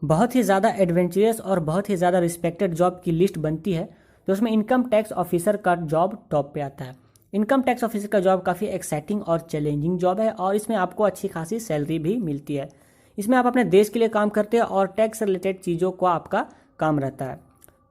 बहुत ही ज़्यादा एडवेंचरस और बहुत ही ज़्यादा रिस्पेक्टेड जॉब की लिस्ट बनती है तो उसमें इनकम टैक्स ऑफिसर का जॉब टॉप पे आता है। इनकम टैक्स ऑफिसर का जॉब काफ़ी एक्साइटिंग और चैलेंजिंग जॉब है और इसमें आपको अच्छी खासी सैलरी भी मिलती है। इसमें आप अपने देश के लिए काम करते हैं और टैक्स रिलेटेड चीज़ों को आपका काम रहता है।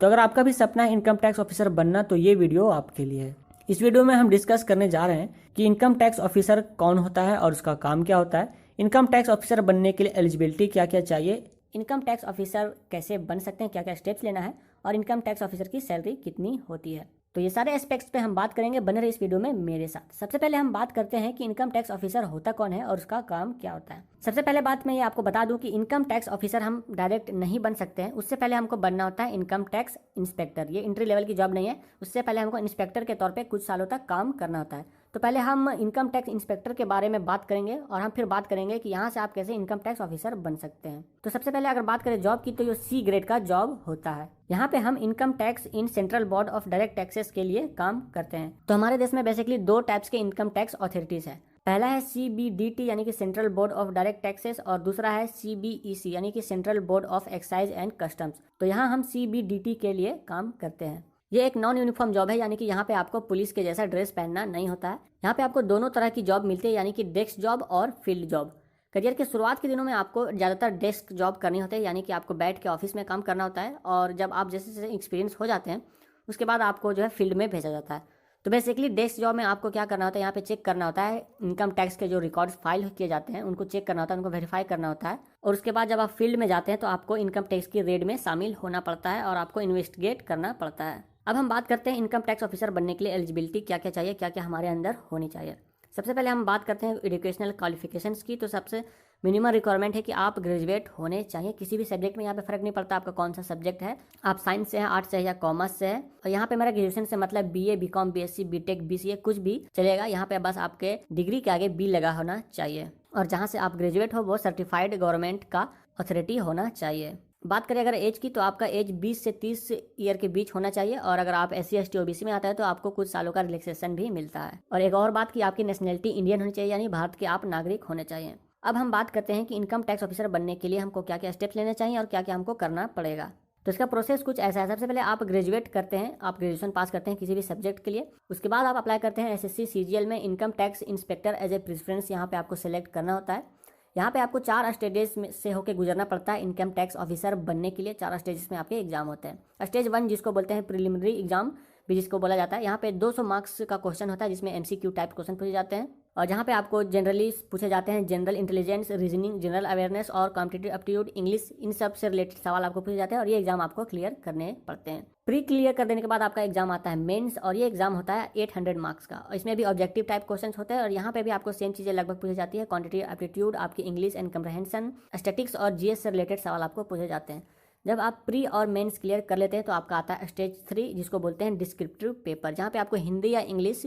तो अगर आपका भी सपना है इनकम टैक्स ऑफिसर बनना तो ये वीडियो आपके लिए है। इस वीडियो में हम डिस्कस करने जा रहे हैं कि इनकम टैक्स ऑफिसर कौन होता है और उसका काम क्या होता है, इनकम टैक्स ऑफिसर बनने के लिए एलिजिबिलिटी क्या क्या चाहिए, इनकम टैक्स ऑफिसर कैसे बन सकते हैं, क्या क्या स्टेप्स लेना है और इनकम टैक्स ऑफिसर की सैलरी कितनी होती है। तो ये सारे एस्पेक्ट्स पे हम बात करेंगे, बने रहे इस वीडियो में मेरे साथ। सबसे पहले हम बात करते हैं कि इनकम टैक्स ऑफिसर होता कौन है और उसका काम क्या होता है। सबसे पहले बात मैं ये आपको बता दूं कि इनकम टैक्स ऑफिसर हम डायरेक्ट नहीं बन सकते हैं। उससे पहले हमको बनना होता है इनकम टैक्स इंस्पेक्टर। ये एंट्री लेवल की जॉब नहीं है, उससे पहले हमको इंस्पेक्टर के तौर पर कुछ सालों तक काम करना होता है। तो पहले हम इनकम टैक्स इंस्पेक्टर के बारे में बात करेंगे और हम फिर बात करेंगे कि यहाँ से आप कैसे इनकम टैक्स ऑफिसर बन सकते हैं। तो सबसे पहले अगर बात करें जॉब की तो ये सी ग्रेड का जॉब होता है। यहाँ पे हम income tax in central board of direct taxes के लिए काम करते हैं। तो हमारे देश में बेसिकली दो टाइप्स के इनकम टैक्स अथॉरिटीज है। पहला है CBDT यानी कि central board of direct taxes और दूसरा है CBEC यानी कि central board of excise and customs. तो यहाँ हम CBDT के लिए काम करते हैं। ये एक नॉन यूनिफॉर्म जॉब है, यानी कि यहाँ पे आपको पुलिस के जैसा ड्रेस पहनना नहीं होता है। यहाँ पे आपको दोनों तरह की जॉब मिलती है, यानी कि डेस्क जॉब और फील्ड जॉब। करियर के शुरुआत के दिनों में आपको ज़्यादातर डेस्क जॉब करनी होती है, यानी कि आपको बैठ के ऑफिस में काम करना होता है। और जब आप जैसे जैसे एक्सपीरियंस हो जाते हैं उसके बाद आपको जो है फील्ड में भेजा जाता है। तो बेसिकली डेस्क जॉब में आपको क्या करना होता है, यहाँ पे चेक करना होता है इनकम टैक्स के जो रिकॉर्ड्स फाइल किए जाते हैं उनको चेक करना होता है, उनको वेरीफाई करना होता है। और उसके बाद जब आप फील्ड में जाते हैं तो आपको इनकम टैक्स की रेड में शामिल होना पड़ता है और आपको इन्वेस्टिगेट करना पड़ता है। अब हम बात करते हैं इनकम टैक्स ऑफिसर बनने के लिए एलिजिबिलिटी क्या क्या चाहिए, क्या क्या हमारे अंदर होनी चाहिए। सबसे पहले हम बात करते हैं एजुकेशनल क्वालिफिकेशंस की। तो सबसे मिनिमम रिक्वायरमेंट है कि आप ग्रेजुएट होने चाहिए किसी भी सब्जेक्ट में। यहाँ पे फर्क नहीं पड़ता आपका कौन सा सब्जेक्ट है, आप साइंस से हैं, आर्ट्स से है या कॉमर्स से है। और यहाँ पे मेरा ग्रेजुएशन से मतलब BA, BCom, BSc, BTech, BCA कुछ भी चलेगा। यहाँ पे बस आपके डिग्री के आगे B लगा होना चाहिए और जहाँ से आप ग्रेजुएट हो वो सर्टिफाइड गवर्नमेंट का अथॉरिटी होना चाहिए। बात करें अगर एज की तो आपका एज 20 से 30 ईयर के बीच होना चाहिए। और अगर आप SC ST OBC में आता है तो आपको कुछ सालों का रिलैक्सेशन भी मिलता है। और एक और बात कि आपकी नेशनलिटी इंडियन होनी चाहिए, यानी भारत के आप नागरिक होने चाहिए। अब हम बात करते हैं कि इनकम टैक्स ऑफिसर बनने के लिए हमको क्या क्या स्टेप्स लेने चाहिए और क्या क्या हमको करना पड़ेगा। तो इसका प्रोसेस कुछ ऐसा है। सबसे पहले आप ग्रेजुएट करते हैं, आप ग्रेजुएशन पास करते हैं किसी भी सब्जेक्ट के लिए। उसके बाद आप अप्लाई करते हैं SSC CGL में income tax inspector as a preference. यहाँ पे आपको सेलेक्ट करना होता है। यहाँ पे आपको 4 स्टेजेस में से होकर गुजरना पड़ता है इनकम टैक्स ऑफिसर बनने के लिए। 4 स्टेजेस में आपके एग्जाम होते हैं। स्टेज 1 जिसको बोलते हैं प्रिलिमिनरी एग्जाम भी जिसको बोला जाता है, यहाँ पे 200 मार्क्स का क्वेश्चन होता है जिसमें MCQ टाइप क्वेश्चन पूछे जाते हैं। और जहाँ पे आपको जनरली पूछे जाते हैं general intelligence, reasoning, general awareness और कॉम्पिटिटिव एप्टीट्यूड, इंग्लिश, इन सब से रिलेटेड सवाल आपको पूछे जाते हैं और ये एग्जाम आपको क्लियर करने पड़ते हैं। प्री क्लियर कर देने के बाद आपका एग्जाम आता है मेंस और ये एग्जाम होता है 800 मार्क्स का। और इसमें भी ऑब्जेक्टिव टाइप क्वेश्चन होते हैं और यहाँ पे भी आपको सेम चीज़ें लगभग पूछी जाती है। क्वांटिटेटिव एप्टीट्यूड, आपकी इंग्लिश एंड कम्प्रहेंशन, स्टैटिक्स और GS से रिलेटेड सवाल आपको पूछे जाते हैं। जब आप प्री और मेंस क्लियर कर लेते हैं तो आपका आता है स्टेज 3 जिसको बोलते हैं डिस्क्रिप्टिव पेपर, जहाँ पे आपको हिंदी या इंग्लिश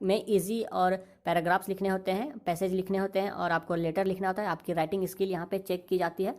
में इजी और पैराग्राफ्स लिखने होते हैं, पैसेज लिखने होते हैं और आपको लेटर लिखना होता है। आपकी राइटिंग स्किल यहाँ पे चेक की जाती है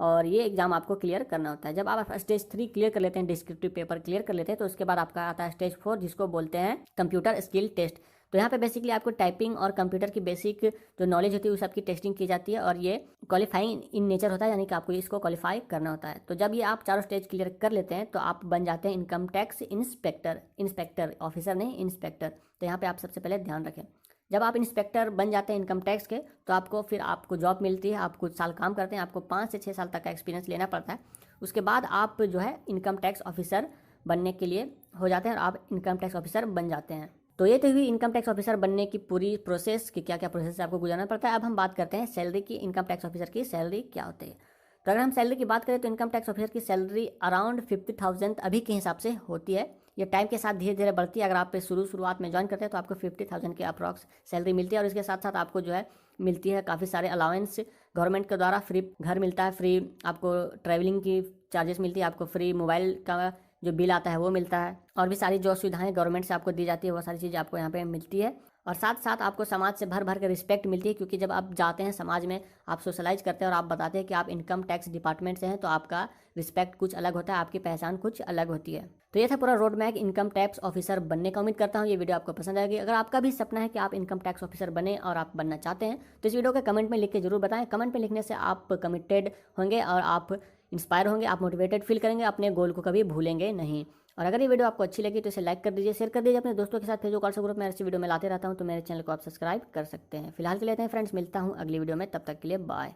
और ये एग्जाम आपको क्लियर करना होता है। जब आप स्टेज 3 क्लियर कर लेते हैं, डिस्क्रिप्टिव पेपर क्लियर कर लेते हैं, तो उसके बाद आपका आता है स्टेज 4 जिसको बोलते हैं कंप्यूटर स्किल टेस्ट। तो यहाँ पे बेसिकली आपको टाइपिंग और कंप्यूटर की बेसिक जो नॉलेज होती है उस सबकी टेस्टिंग की जाती है और ये क्वालिफाइंग इन नेचर होता है, यानी कि आपको इसको क्वालिफाई करना होता है। तो जब ये आप 4 स्टेज क्लियर कर लेते हैं तो आप बन जाते हैं इनकम टैक्स इंस्पेक्टर ऑफिसर नहीं, इंस्पेक्टर। तो यहाँ पे आप सबसे पहले ध्यान रखें, जब आप इंस्पेक्टर बन जाते हैं इनकम टैक्स के तो आपको जॉब मिलती है। आप कुछ साल काम करते हैं, आपको 5 से 6 साल तक का एक्सपीरियंस लेना पड़ता है। उसके बाद आप जो है इनकम टैक्स ऑफिसर बनने के लिए हो जाते हैं और आप इनकम टैक्स ऑफिसर बन जाते हैं। तो ये तो हुई इनकम टैक्स ऑफिसर बनने की पूरी प्रोसेस कि क्या क्या प्रोसेस से आपको गुजरना पड़ता है। अब हम बात करते हैं सैलरी की। इनकम टैक्स ऑफिसर की सैलरी क्या होती है। तो अगर हम सैलरी की बात करें तो इनकम टैक्स ऑफिसर की सैलरी अराउंड 50,000 अभी के हिसाब से होती है। ये टाइम के साथ धीरे धीरे बढ़ती है। अगर आप शुरुआत में ज्वाइन करते हैं तो आपको 50,000 के अप्रॉक्स सैलरी मिलती है और इसके साथ साथ आपको जो है मिलती है काफ़ी सारे अलाउंस गवर्नमेंट के द्वारा। फ्री घर मिलता है, फ्री आपको ट्रैवलिंग की चार्जेस मिलती है, आपको फ्री मोबाइल का जो बिल आता है वो मिलता है और भी सारी जो सुविधाएं गवर्नमेंट से आपको दी जाती है वो सारी चीज़ें आपको यहाँ पे मिलती है। और साथ साथ आपको समाज से भर भर के रिस्पेक्ट मिलती है, क्योंकि जब आप जाते हैं समाज में, आप सोशलाइज करते हैं और आप बताते हैं कि आप इनकम टैक्स डिपार्टमेंट से हैं, तो आपका रिस्पेक्ट कुछ अलग होता है, आपकी पहचान कुछ अलग होती है। तो ये था पूरा road map income tax officer बनने का। उम्मीद करता हूँ ये वीडियो आपको पसंद आएगी। अगर आपका भी सपना है कि आप इनकम टैक्स ऑफिसर बने और आप बनना चाहते हैं तो इस वीडियो को कमेंट में लिख के जरूर बताएं। कमेंट में लिखने से आप कमिटेड होंगे और आप इंस्पायर होंगे, आप मोटिवेटेड फील करेंगे, अपने गोल को कभी भूलेंगे नहीं। और अगर ये वीडियो आपको अच्छी लगी तो इसे लाइक कर दीजिए, शेयर कर दीजिए अपने दोस्तों के साथ। फेसबुक व्हाट्सएप ग्रुप में ऐसी वीडियो में लाते रहता हूँ, तो मेरे चैनल को आप सब्सक्राइब कर सकते हैं। फिलहाल के लिए इतना ही फ्रेंड्स, मिलता हूँ अगली वीडियो में, तब तक के लिए बाय।